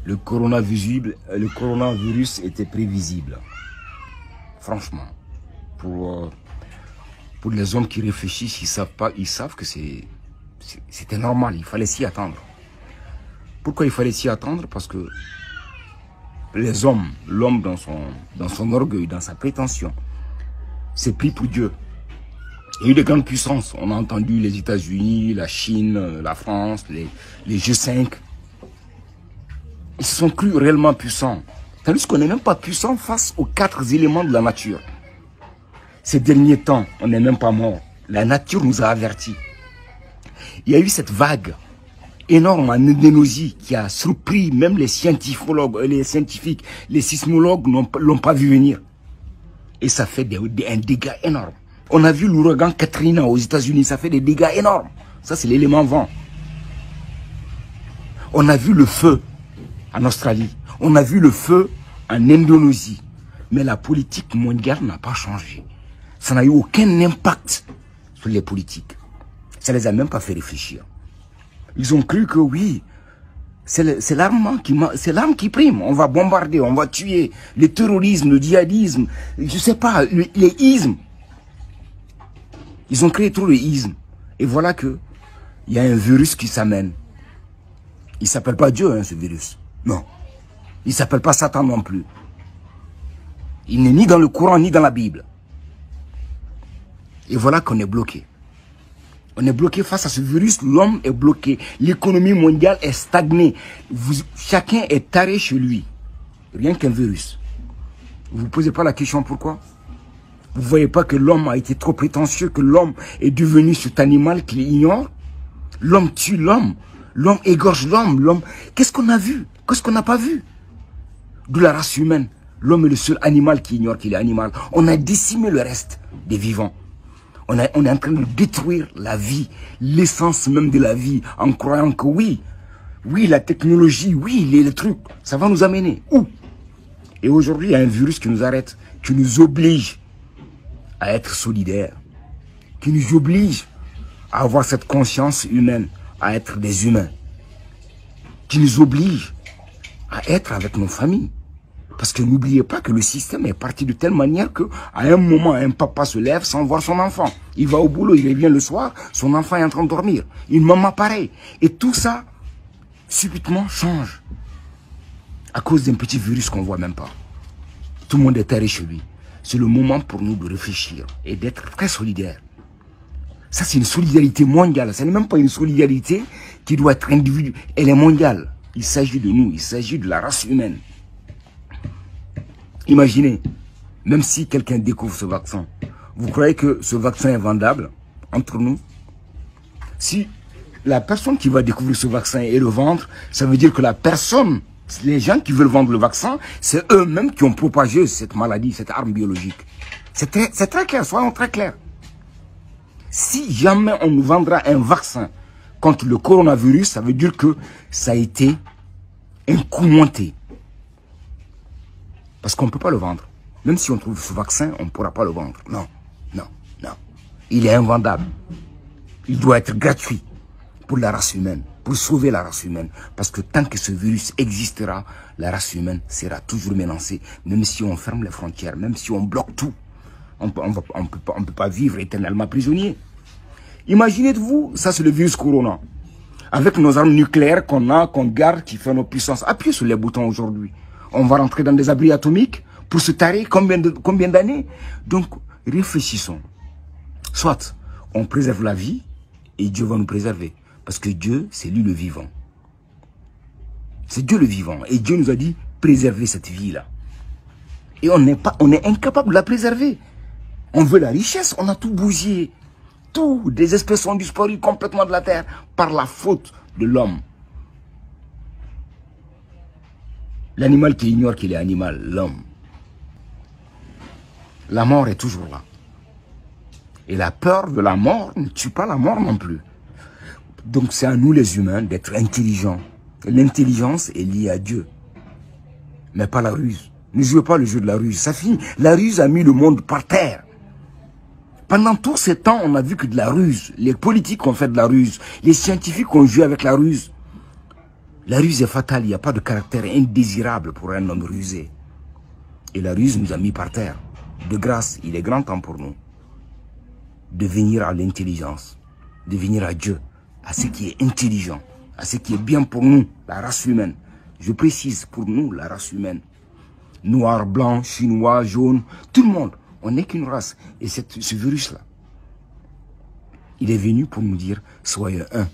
le coronavirus était prévisible. Franchement, pour les hommes qui réfléchissent, ils savent que c'était normal, il fallait s'y attendre. Pourquoi il fallait s'y attendre? Parce que l'homme dans son orgueil, dans sa prétention, s'est pris pour Dieu. Il y a eu des grandes puissances. On a entendu les États-Unis, la Chine, la France, les G5. Ils se sont crus réellement puissants. Tandis qu'on n'est même pas puissant face aux 4 éléments de la nature. Ces derniers temps, on n'est même pas mort. La nature nous a avertis. Il y a eu cette vague énorme en Indonésie qui a surpris même les scientifiques, les sismologues l'ont pas vu venir. Et ça fait un dégât énorme. On a vu l'ouragan Katrina aux États-Unis, ça fait des dégâts énormes. Ça, c'est l'élément vent. On a vu le feu en Australie. On a vu le feu en Indonésie. Mais la politique mondiale n'a pas changé. Ça n'a eu aucun impact sur les politiques. Ça ne les a même pas fait réfléchir. Ils ont cru que oui, c'est l'arme qui prime. On va bombarder, on va tuer. Le terrorisme, le djihadisme, je ne sais pas, les ismes. Ils ont créé trop de ismes. Et voilà que il y a un virus qui s'amène. Il ne s'appelle pas Dieu, hein, ce virus. Non. Il ne s'appelle pas Satan non plus. Il n'est ni dans le Coran, ni dans la Bible. Et voilà qu'on est bloqué. On est bloqué face à ce virus, l'homme est bloqué. L'économie mondiale est stagnée. Chacun est taré chez lui. Rien qu'un virus. Vous ne vous posez pas la question pourquoi? Vous ne voyez pas que l'homme a été trop prétentieux, que l'homme est devenu cet animal qu'il ignore? L'homme tue l'homme. L'homme égorge l'homme. Qu'est-ce qu'on a vu? Qu'est-ce qu'on n'a pas vu? De la race humaine. L'homme est le seul animal qui ignore qu'il est animal. On a décimé le reste des vivants. On est en train de détruire la vie, l'essence même de la vie, en croyant que oui, la technologie, oui, les trucs, ça va nous amener. Où? Et aujourd'hui, il y a un virus qui nous arrête, qui nous oblige à être solidaires, qui nous oblige à avoir cette conscience humaine, à être des humains, qui nous oblige à être avec nos familles. Parce que n'oubliez pas que le système est parti de telle manière que à un moment, un papa se lève sans voir son enfant. Il va au boulot, il revient le soir, son enfant est en train de dormir. Une maman pareil. Et tout ça, subitement, change. À cause d'un petit virus qu'on ne voit même pas. Tout le monde est taré chez lui. C'est le moment pour nous de réfléchir et d'être très solidaires. Ça, c'est une solidarité mondiale. Ce n'est même pas une solidarité qui doit être individuelle. Elle est mondiale. Il s'agit de nous, il s'agit de la race humaine. Imaginez, même si quelqu'un découvre ce vaccin, vous croyez que ce vaccin est vendable entre nous? Si la personne qui va découvrir ce vaccin et le vendre, ça veut dire que la personne, les gens qui veulent vendre le vaccin, c'est eux-mêmes qui ont propagé cette maladie, cette arme biologique. C'est très clair, soyons très clairs. Si jamais on nous vendra un vaccin contre le coronavirus, ça veut dire que ça a été un coup monté. Parce qu'on ne peut pas le vendre. Même si on trouve ce vaccin, on ne pourra pas le vendre. Non. Il est invendable. Il doit être gratuit pour la race humaine, pour sauver la race humaine. Parce que tant que ce virus existera, la race humaine sera toujours menacée. Même si on ferme les frontières, même si on bloque tout, on ne peut pas vivre éternellement prisonnier. Imaginez-vous, ça c'est le virus Corona. Avec nos armes nucléaires qu'on a, qu'on garde, qui fait nos puissances. Appuyez sur les boutons aujourd'hui. On va rentrer dans des abris atomiques pour se tarer combien d'années? Donc, réfléchissons. Soit on préserve la vie et Dieu va nous préserver. Parce que Dieu, c'est lui le vivant. C'est Dieu le vivant. Et Dieu nous a dit, préservez cette vie-là. Et on est incapable de la préserver. On veut la richesse, on a tout bougé. Tout, des espèces ont disparu complètement de la terre par la faute de l'homme. L'animal qui ignore qu'il est animal, l'homme. La mort est toujours là. Et la peur de la mort ne tue pas la mort non plus. Donc c'est à nous les humains d'être intelligents. L'intelligence est liée à Dieu. Mais pas la ruse. Ne jouez pas le jeu de la ruse. Ça finit. La ruse a mis le monde par terre. Pendant tous ces temps, on a vu que de la ruse. Les politiques ont fait de la ruse. Les scientifiques ont joué avec la ruse. La ruse est fatale, il n'y a pas de caractère indésirable pour un homme rusé. Et la ruse nous a mis par terre. De grâce, il est grand temps pour nous de venir à l'intelligence, de venir à Dieu, à ce qui est intelligent, à ce qui est bien pour nous, la race humaine. Je précise, pour nous, la race humaine. Noir, blanc, chinois, jaune, tout le monde. On n'est qu'une race. Et ce virus-là, il est venu pour nous dire, soyez un.